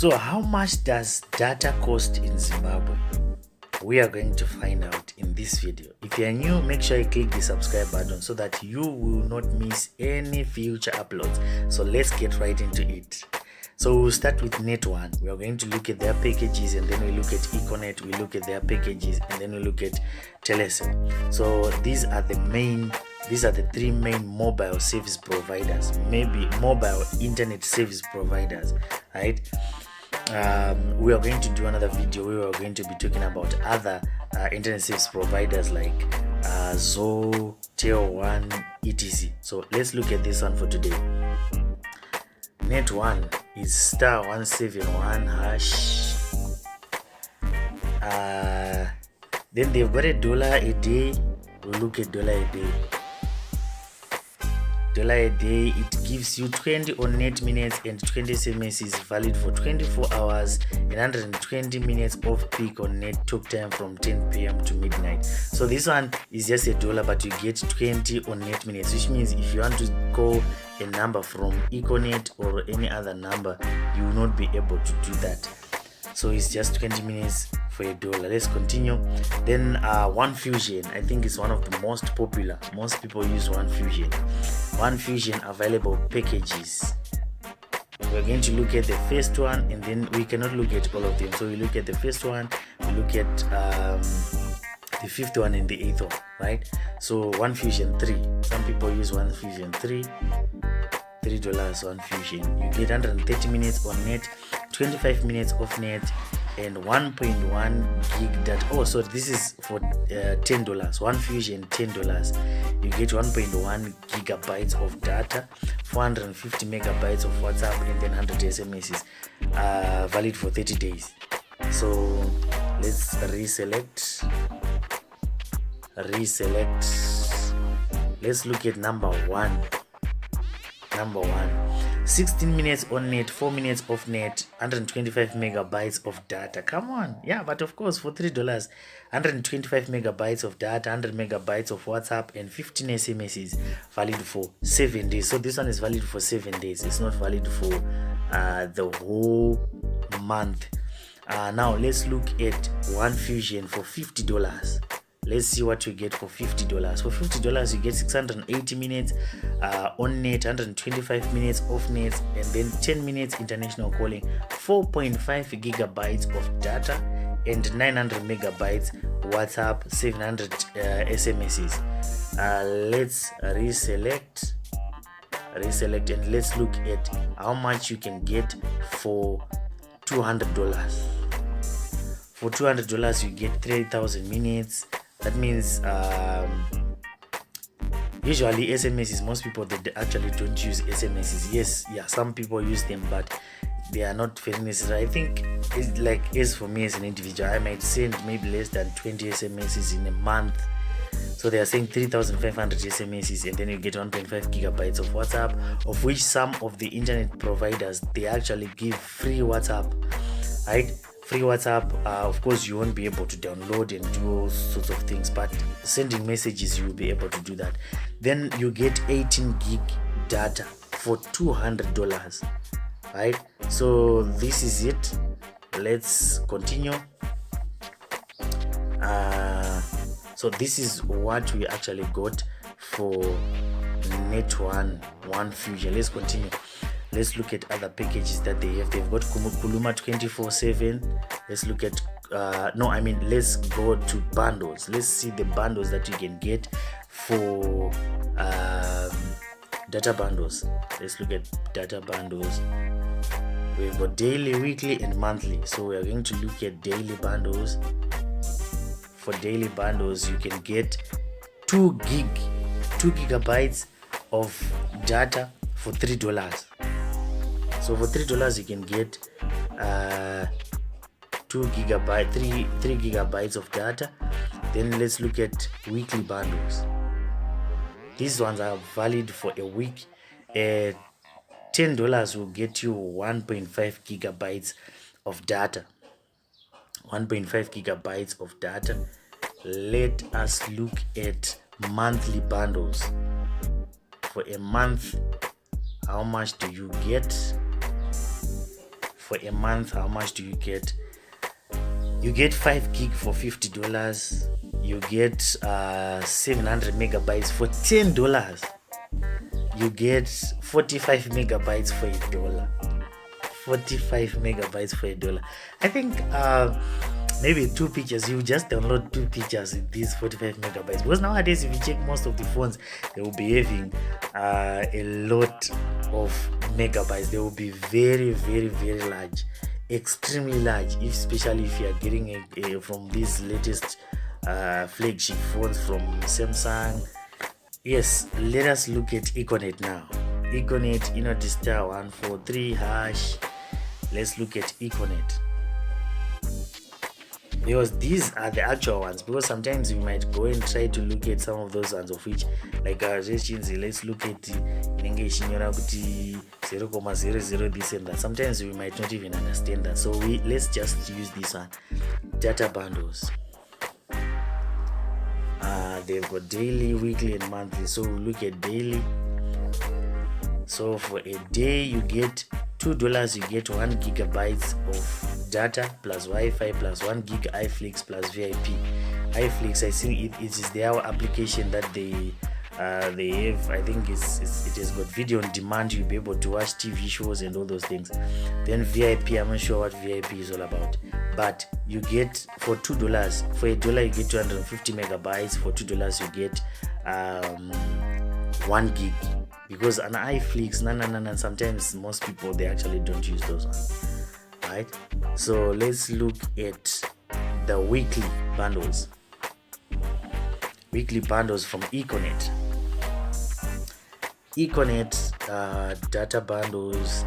So how much does data cost in Zimbabwe? We are going to find out in this video. If you are new, make sure you click the subscribe button so that you will not miss any future uploads. So let's get right into it. So we'll start with Net1. We are going to look at their packages, and then we look at Econet, we look at their packages, and then we look at Telecel. So these are the three main mobile service providers, maybe mobile internet service providers, right? We are going to do another video where we are going to be talking about other internet service providers like Zo, Tel1, etc. So let's look at this one for today. Net1 is *171#. Then they've got $1 a day. We'll look at $1 a day. $1 a day, it gives you 20 on net minutes and 20 SMS valid for 24 hours and 120 minutes off peak on net talk time from 10 p.m. to midnight. So this one is just $1, but you get 20 on net minutes, which means if you want to call a number from Econet or any other number, you will not be able to do that. So it's just 20 minutes for $1. Let's continue. Then OneFusion, I think it's one of the most popular. Most people use OneFusion. OneFusion available packages. We're going to look at the first one, and then we cannot look at all of them. So we look at the first one, we look at the fifth one and the 8th one, right? So OneFusion 3. Some people use OneFusion 3. $3 OneFusion. You get 130 minutes on net, 25 minutes off net, and 1.1 gig data. Oh, so this is for $10. OneFusion $10. You get 1.1 gigabytes of data, 450 megabytes of WhatsApp, and then 100 SMSs, valid for 30 days. So let's reselect. Let's look at number one. 16 minutes on net, 4 minutes off net, 125 megabytes of data. Come on. Yeah, but of course for $3, 125 megabytes of data, 100 megabytes of WhatsApp, and 15 SMSs valid for 7 days. So this one is valid for 7 days. It's not valid for the whole month. Now let's look at OneFusion for $50. Let's see what you get for $50. For $50, you get 680 minutes on net, 125 minutes off net, and then 10 minutes international calling, 4.5 gigabytes of data, and 900 megabytes WhatsApp, 700 SMSs. Let's reselect, and let's look at how much you can get for $200. For $200, you get 3,000 minutes. That means usually SMSs, most people, they actually don't use SMSs. Yes, yeah, some people use them, but they are not very necessary. I think it's like, as for me as an individual, I might send maybe less than 20 SMSs in a month. So they are saying 3,500 SMSs, and then you get 1.5 gigabytes of WhatsApp, of which some of the internet providers, they actually give free WhatsApp, right? Free WhatsApp. Of course, you won't be able to download and do all sorts of things, but sending messages, you will be able to do that. Then you get 18 gig data for $200, right? So this is it. Let's continue. So this is what we actually got for Net1 OneFusion. Let's continue. Let's look at other packages that they have. They've got Kuluma 24/7. Let's look at let's go to bundles. Let's see the bundles that you can get for data bundles. Let's look at data bundles. We've got daily, weekly, and monthly. So we are going to look at daily bundles. For daily bundles, you can get 2 gigabytes of data for $3. So for $3, you can get 3 gigabytes of data. Then let's look at weekly bundles. These ones are valid for a week. $10 will get you 1.5 gigabytes of data. 1.5 gigabytes of data. Let us look at monthly bundles. For a month, how much do you get? for a month, how much do you get? You get 5 gig for $50. You get 700 megabytes for $10. You get 45 megabytes for $1. 45 megabytes for $1. I think maybe 2 pictures. You just download 2 pictures in these 45 megabytes, because nowadays if you check most of the phones, they will be having a lot of megabytes. They will be very, very, very large, extremely large, especially if you are getting from these latest flagship phones from Samsung. Yes, let us look at Econet now. Econet, the star 143 hash. Let's look at Econet, because these are the actual ones. Because sometimes you might go and try to look at some of those ones, of which, like let's look at 0.00 this and that. Sometimes we might not even understand that, so let's just use this one. Data bundles, they've got daily, weekly and monthly. So we'll look at daily. So for a day you get $2, you get 1 gigabytes of data plus Wi-Fi plus 1 gig iFlix plus VIP. iFlix, I think it is their application that they have. I think it has got video on demand. You'll be able to watch TV shows and all those things. Then VIP, I'm not sure what VIP is all about, but you get for $2. For $1 you get 250 megabytes. For $2 you get 1 gig. Because an iFlix, sometimes most people, they actually don't use those ones, right? So let's look at the weekly bundles. Weekly bundles from Econet. Econet data bundles,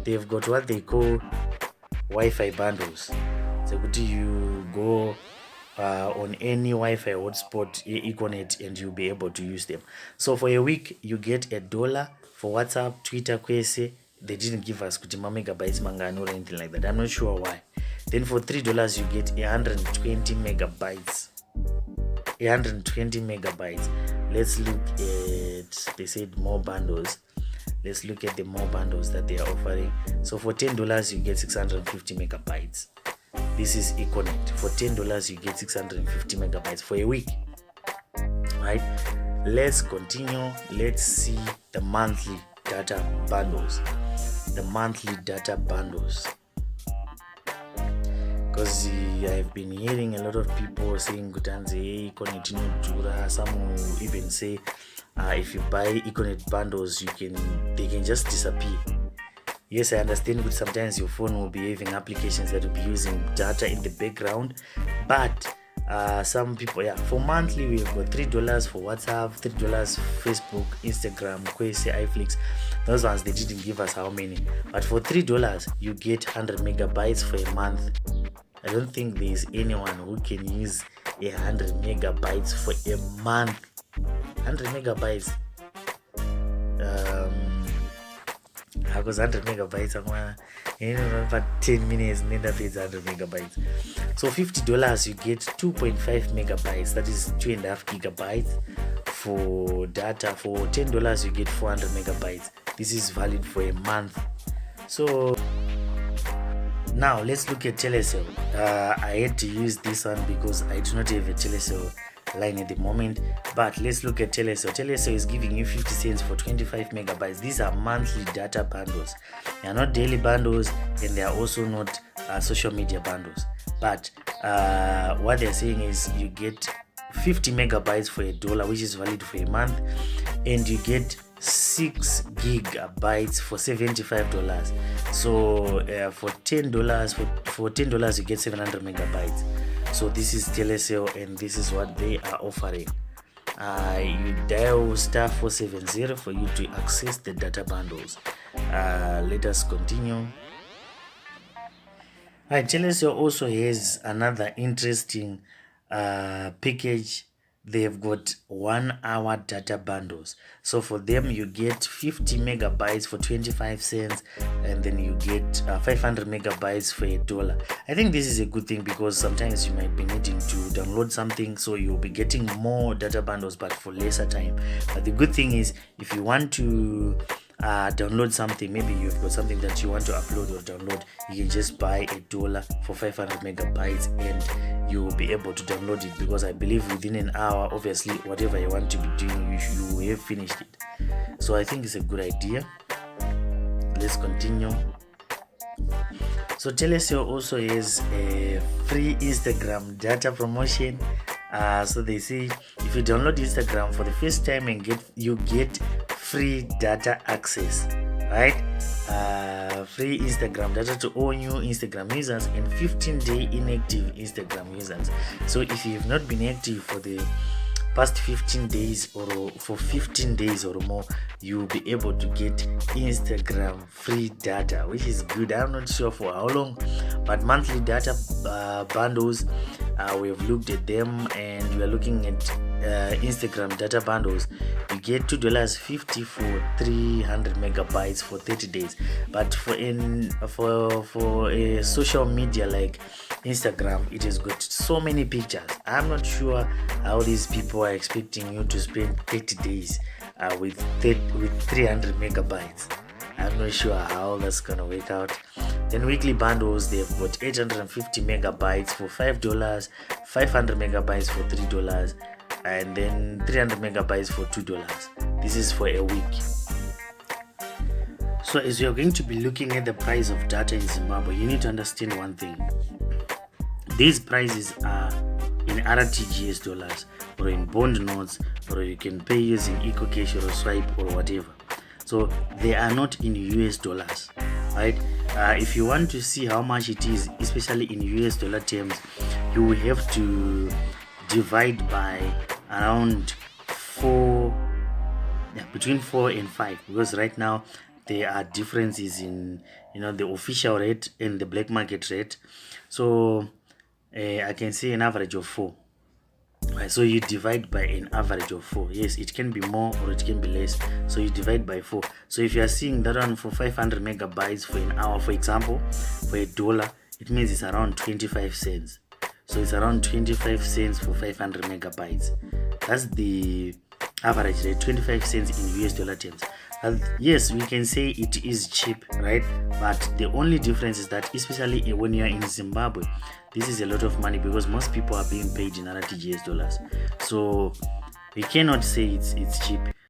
they've got what they call Wi-Fi bundles. So you go on any Wi-Fi hotspot Econet and you'll be able to use them. So for a week you get $1 for WhatsApp, Twitter, Kwese. They didn't give us megabytes mangano or anything like that. I'm not sure why. Then for $3 you get 120 megabytes. 120 megabytes. Let's look at, they said more bundles. Let's look at the more bundles that they are offering. So for $10 you get 650 megabytes. This is Econet. For $10 you get 650 megabytes for a week, right? Let's continue. Let's see the monthly data bundles. The monthly data bundles, because I've been hearing a lot of people saying Econet Dura. Some will even say if you buy Econet bundles, they can just disappear. Yes, I understand, but sometimes your phone will be having applications that will be using data in the background, but some people, for monthly we've got $3 for WhatsApp, $3 Facebook, Instagram, Kwese, iFlix. Those ones, they didn't give us how many, but for $3 you get 100 megabytes for a month. I don't think there is anyone who can use 100 megabytes for a month. 100 megabytes. Because 100 megabytes, about 10 minutes, and then that is 100 megabytes. So $50 you get 2.5 megabytes, that is 2.5 gigabytes for data. For $10 you get 400 megabytes. This is valid for a month. So now let's look at Telecel. I had to use this one because I do not have a Telecel line at the moment, but let's look at Telecel. Telecel is giving you 50 cents for 25 megabytes. These are monthly data bundles. They are not daily bundles, and they are also not social media bundles, but what they're saying is you get 50 megabytes for $1, which is valid for a month, and you get 6 gigabytes for $75. So for $10 you get 700 megabytes. So this is Telecel, and this is what they are offering. You dial *470 for you to access the data bundles. Let us continue. Telecel also has another interesting package. They've got 1 hour data bundles. So for them you get 50 megabytes for 25 cents, and then you get 500 megabytes for $1. I think this is a good thing, because sometimes you might be needing to download something, so you'll be getting more data bundles but for lesser time. But the good thing is, if you want to download something, maybe you've got something that you want to upload or download, you can just buy $1 for 500 megabytes and you will be able to download it, because I believe within an hour, obviously whatever you want to be doing, you have finished it. So I think it's a good idea. Let's continue. So Telesio also has a free Instagram data promotion. So they say if you download Instagram for the first time and you get free data access, right? Free Instagram data to all new Instagram users and 15-day inactive Instagram users. So if you have not been active for the past 15 days or for 15 days or more, you will be able to get Instagram free data, which is good. I'm not sure for how long, but monthly data bundles, we have looked at them, and we are looking at Instagram data bundles. You get $2.50 for 300 megabytes for 30 days. But for a social media like Instagram, it has got so many pictures. I'm not sure how these people are expecting you to spend 30 days with 300 megabytes. I'm not sure how that's gonna work out. Then weekly bundles, they've got 850 megabytes for $5, 500 megabytes for $3, and then 300 megabytes for $2. This is for a week. So as you're going to be looking at the price of data in Zimbabwe, you need to understand one thing. These prices are in RTGS dollars or in bond notes, or you can pay using EcoCash or Swipe or whatever. So they are not in US dollars, right? If you want to see how much it is, especially in US dollar terms, you will have to divide by around between 4 and 5, because right now there are differences in the official rate and the black market rate. So I can say an average of 4. Right, so you divide by an average of 4. Yes, it can be more or it can be less, so you divide by 4. So if you are seeing that one for 500 megabytes for an hour, for example, for $1, it means it's around 25 cents. So it's around 25 cents for 500 megabytes. That's the average rate, 25 cents in US dollar terms. Yes, we can say it is cheap, right? But the only difference is that, especially when you are in Zimbabwe, this is a lot of money, because most people are being paid in RTGS dollars. So we cannot say it's cheap.